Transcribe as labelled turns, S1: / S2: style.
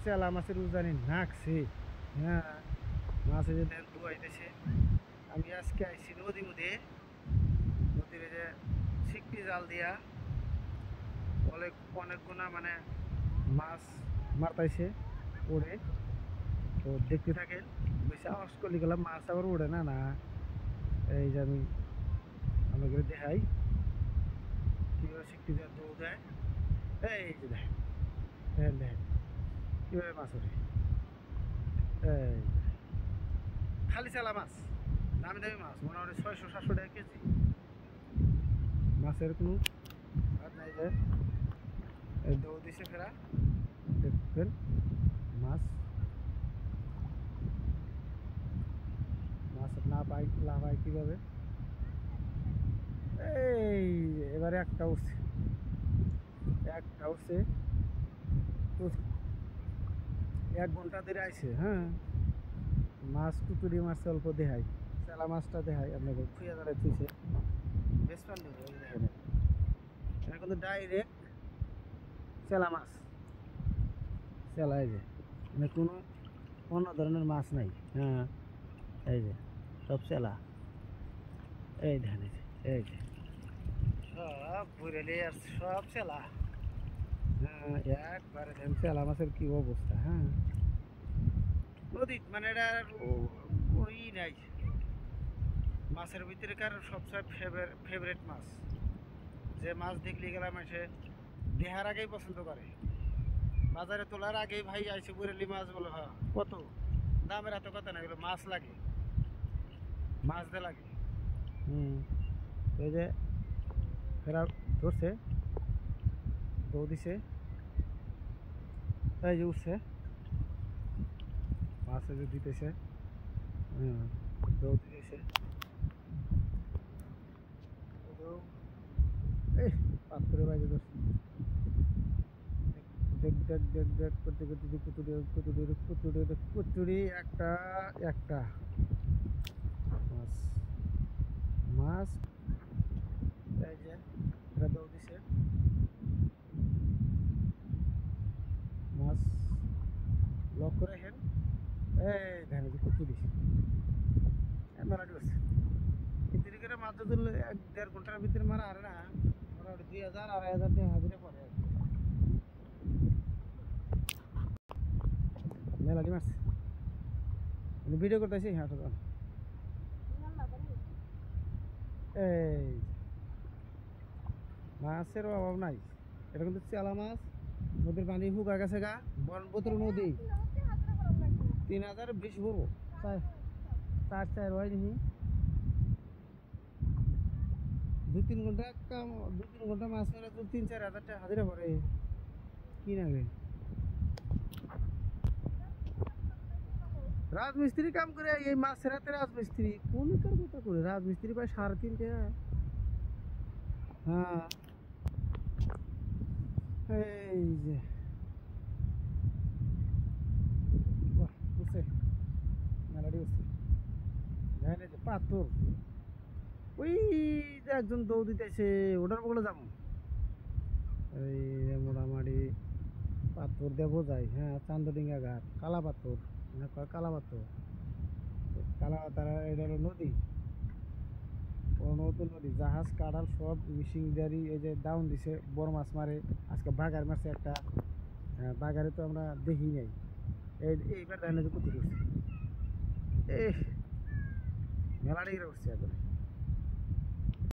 S1: চেলা মাছের উজানি নাকছে। হ্যাঁ, মাছে যে দেন ধুয়াইতেছে। আমি আজকে আইছি নদীর মধ্যে, নদীর যে ছিকটি জাল দিয়া অনেক অনেকগুনা মানে মাছ মারতাইছে উড়ে। তো দেখতে থাকেন, বেশি আওয়াজ করলে গেলাম মাছ আবার উড়ে না না। এই যে আমি আমাকে দেখাই কীভাবে ছিকটি দেওয়ার দৌড় দেয়। এই যে দেখেন, দেখেন দেখেন কীভাবে মাছ ওঠে। এই খালি চালা মাছ, দামি দামি মাছ, মোটামুটি 600-700 টাকা কেজি। মাছের কোনো আর নাই যে এই দৌড় দিছে ফেরা। দেখবেন মাছ মাছ না পাই লাভাই কীভাবে। এই এবারে একটা উঠছে, একটা উঠছে। 1 ঘন্টা ধরে আইছে। হ্যাঁ, মাছ টুতুরি মাছ অল্প দেখাই, চেলা মাছটা দেখাই আপনাকে খুঁয়া দাঁড়ায় থুইছে। বেশ পারল দেখেন, এটা কিন্তু ডাইরেক্ট চেলা মাছ। চেলা এই যে, মানে কোনো অন্য ধরনের মাছ নাই। হ্যাঁ, এই যে সব চেলা। এই দেখেন, এই যে সব বুড়েলি আর সব চেলা। হ্যাঁ, একবারে দেখেন চেলা মাছের কি অবস্থা। হ্যাঁ, নদী মানে এটা ওই নাই মাছের ভিতরে কার সবচেয়ে ফেভারেট মাছ, যে মাছ দেখলে গেলাম এসে দেহার আগেই পছন্দ করে। বাজারে তোলার আগেই ভাই আইসে বুড়েলি মাছ বলে, হ্যাঁ কত দামের এত কথা না, এগুলো মাছ লাগে, মাছ দিয়ে লাগে। এই যে ফেরা ধরছে, দৌড় দিছে, এই যে উঠছে মাছ যে দিতেছে। দৌড় দিতেছে, এই পাথরে বাজে ধরছে। দেখ দেখ দেখ দেখ করতে করতে কুতুরি কুতুরি কুতুরি কুতুরি একটা একটা মাছ মাছ। এই যে এটা দৌড় দিছে, মাছ লক করে হেন। এই ধানে যে কুতুরি মেলাটি করছে। ভিতরে করে মাছ ধরলে 1-1.5 ঘন্টার ভিতরে মারা আর না, মোটামুটি 2000-2500 টাকা হাজিরা পড়ে আর কি। মেলাটি মারছে, ভিডিও করতেছি। হ্যাঁ, এই মাছের অভাব নাই। এটা কিন্তু চেলা মাছ। নদীর পানি শুকা গেছে গা, ব্রহ্মপুত্র নদী। 3000 বেশি পড়বো, 4 হয় নি। 2-3 ঘন্টা কাম, 2-3 ঘন্টা মাছ মেরে তো 3-4 হাজার টাকা হাজিরা পড়ে। কি নাগে রাজমিস্ত্রি কাম করে এই মাছের হাতে রাজমিস্ত্রি কোন কার কথা করে, রাজমিস্ত্রি প্রায় 3.5 টাকা। হ্যাঁ, এই যে বুঝছে মেলাডি বুঝছে। দেখেন এই যে পাথর, ওই যে একজন দৌড় দিতেছে, ওটার বলে যাবো। এই মোটামুটি পাথর দিয়ে বোঝাই। হ্যাঁ, চান্দডিঙ্গা ঘাট, কালা পাথর, মানে কালা পাথর, কালা তারা। এটা হলো নদী, নতুন নদী, জাহাজ কাঁড়াল সব মিশিং জারি। এই যে ডাউন দিছে, বড় মাছ মারে। আজকে বাগার মারছে একটা। বাগারে তো আমরা দেখি নাই। এইবার ধানে যে কত করছে, এ মেলাটাই উঠছে একবারে।